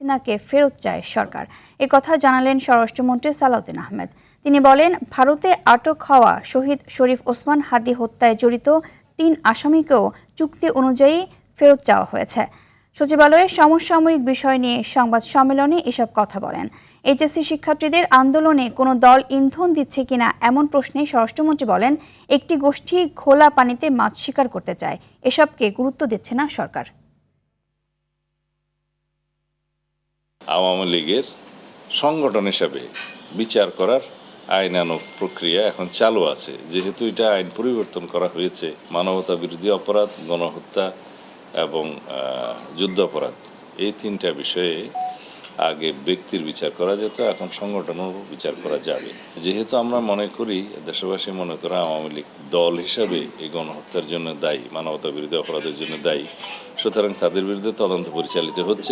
হাসিনাকে ফেরত চায় সরকার। একথা জানালেন স্বরাষ্ট্রমন্ত্রী সালাউদ্দিন আহমেদ। তিনি বলেন, ভারতে আটক হওয়া শহীদ শরীফ ওসমান হাদী হত্যায় জড়িত ৩ আসামিকেও চুক্তি অনুযায়ী ফেরত চাওয়া হয়েছে। সচিবালয়ে সমসাময়িক বিষয় নিয়ে সংবাদ সম্মেলনে এসব কথা বলেন। এইচএসসি শিক্ষার্থীদের আন্দোলনে কোনো দল ইন্ধন দিচ্ছে কিনা এমন প্রশ্নে স্বরাষ্ট্রমন্ত্রী বলেন, একটি গোষ্ঠী খোলা পানিতে মাছ শিকার করতে চায়, এসবকে গুরুত্ব দিচ্ছে না সরকার। আওয়ামী লীগের সংগঠন হিসাবে বিচার করার আইনানুগ প্রক্রিয়া এখন চালু আছে। যেহেতু এটা আইন পরিবর্তন করা হয়েছে, মানবতা বিরোধী অপরাধ, গণহত্যা এবং যুদ্ধ অপরাধ, এই 3টা বিষয়ে আগে ব্যক্তির বিচার করা যেত, এখন সংগঠনের বিচার করা যাবে। যেহেতু আমরা মনে করি, দেশবাসী মনে করে আওয়ামী লীগ দল হিসাবে এই গণহত্যার জন্য দায়ী, মানবতা বিরোধী অপরাধের জন্য দায়ী, সুতরাং তাদের বিরুদ্ধে তদন্ত পরিচালিত হচ্ছে।